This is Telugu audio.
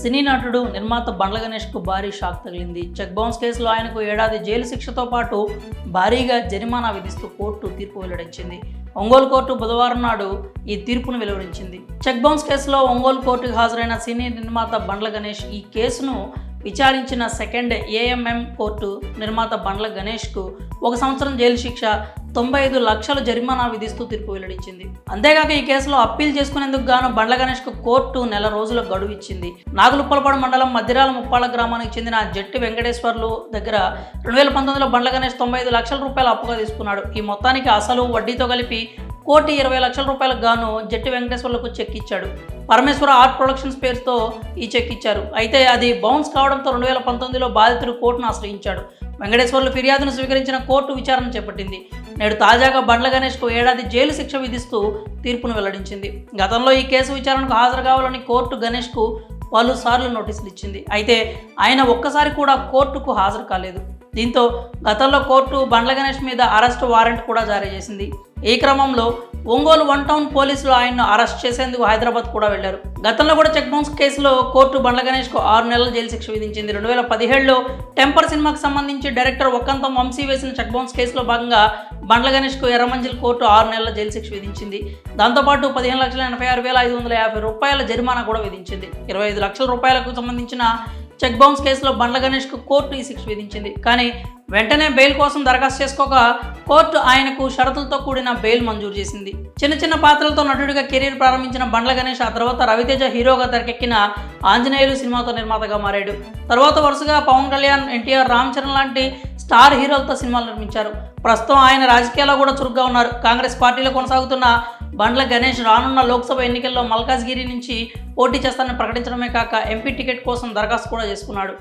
సినీ నటుడు నిర్మాత బండ్ల గణేష్కు భారీ షాక్ తగిలింది. చెక్ బౌన్స్ కేసులో ఆయనకు ఏడాది జైలు శిక్షతో పాటు భారీగా జరిమానా విధిస్తూ కోర్టు తీర్పు వెల్లడించింది. ఒంగోలు కోర్టు బుధవారం నాడు ఈ తీర్పును వెలువరించింది. చెక్ బౌన్స్ కేసులో ఒంగోలు కోర్టుకు హాజరైన సినీ నిర్మాత బండ్ల గణేష్ ఈ కేసును విచారించిన సెకండ్ ఏఎంఎం కోర్టు నిర్మాత బండ్ల గణేష్కు 1 సంవత్సరం జైలు శిక్ష, 95 లక్షల జరిమానా విధిస్తూ తీర్పు వెల్లడించింది. అంతేగాక ఈ కేసులో అప్పీల్ చేసుకునేందుకు గాను బండ్ల గణేష్కు కోర్టు నెల రోజుల గడువు ఇచ్చింది. నాగులుప్పలపాడు మండలం మద్దిరాల ముప్పాళ్ళ గ్రామానికి చెందిన జట్టి వెంకటేశ్వర్లు దగ్గర 2019లో బండ్ల గణేష్ 95 లక్షల రూపాయలు అప్పుగా తీసుకున్నాడు. ఈ మొత్తానికి అసలు వడ్డీతో కలిపి 1,20 లక్షల రూపాయలకు గాను జట్టి వెంకటేశ్వర్లకు చెక్ ఇచ్చాడు. పరమేశ్వర ఆర్ట్ ప్రొడక్షన్స్ పేరుతో ఈ చెక్ ఇచ్చారు. అయితే అది బౌన్స్ కావడంతో 2019లో బాధితుడు కోర్టును ఆశ్రయించాడు. వెంకటేశ్వర్లు ఫిర్యాదును స్వీకరించిన కోర్టు విచారణ చేపట్టింది. నేడు తాజాగా బండ్ల గణేష్కు ఏడాది జైలు శిక్ష విధిస్తూ తీర్పును వెల్లడించింది. గతంలో ఈ కేసు విచారణకు హాజరు కావాలని కోర్టు గణేష్కు పలుసార్లు నోటీసులు ఇచ్చింది. అయితే ఆయన ఒక్కసారి కూడా కోర్టుకు హాజరు కాలేదు. దీంతో గతంలో కోర్టు బండ్ల గణేష్ మీద అరెస్ట్ వారెంట్ కూడా జారీ చేసింది. ఈ క్రమంలో ఒంగోలు 1 టౌన్ పోలీసులు ఆయన్ను అరెస్ట్ చేసేందుకు హైదరాబాద్ కూడా వెళ్లారు. గతంలో కూడా చెక్ బౌన్స్ కేసులో కోర్టు బండ్ల గణేష్కు 6 నెలల జైలు శిక్ష విధించింది. 2017లో టెంపర్ సినిమాకు సంబంధించి డైరెక్టర్ ఒక్కంతం వంశీ వేసిన చెక్ బౌన్స్ కేసులో భాగంగా బండ్ల గణేష్కు ఎర్రమంజిల్ కోర్టు 6 నెలల జైలు శిక్ష విధించింది. దాంతోపాటు 15,86,500 రూపాయల జరిమానా కూడా విధించింది. 25 లక్షల రూపాయలకు సంబంధించిన చెక్ బౌన్స్ కేసులో బండ్ల గణేష్కు కోర్టు ఈ శిక్ష విధించింది. కానీ వెంటనే బెయిల్ కోసం దరఖాస్తు చేసుకోక కోర్టు ఆయనకు షరతులతో కూడిన బెయిల్ మంజూరు చేసింది. చిన్న చిన్న పాత్రలతో నటుడిగా కెరీర్ ప్రారంభించిన బండ్ల గణేష్ ఆ తర్వాత రవితేజ హీరోగా తెరకెక్కిన ఆంజనేయులు సినిమాతో నిర్మాతగా మారాడు. తర్వాత వరుసగా పవన్ కళ్యాణ్, ఎన్టీఆర్, రామ్ చరణ్ లాంటి స్టార్ హీరోలతో సినిమాలు నిర్మించారు. ప్రస్తుతం ఆయన రాజకీయాల్లో కూడా చురుగ్గా ఉన్నారు. కాంగ్రెస్ పార్టీలో కొనసాగుతున్న బండ్ల గణేష్ రానున్న లోక్సభ ఎన్నికల్లో మల్కాజ్గిరి నుంచి పోటీ చేస్తానని ప్రకటించడమే కాక ఎంపీ టికెట్ కోసం దరఖాస్తు కూడా చేసుకున్నాడు.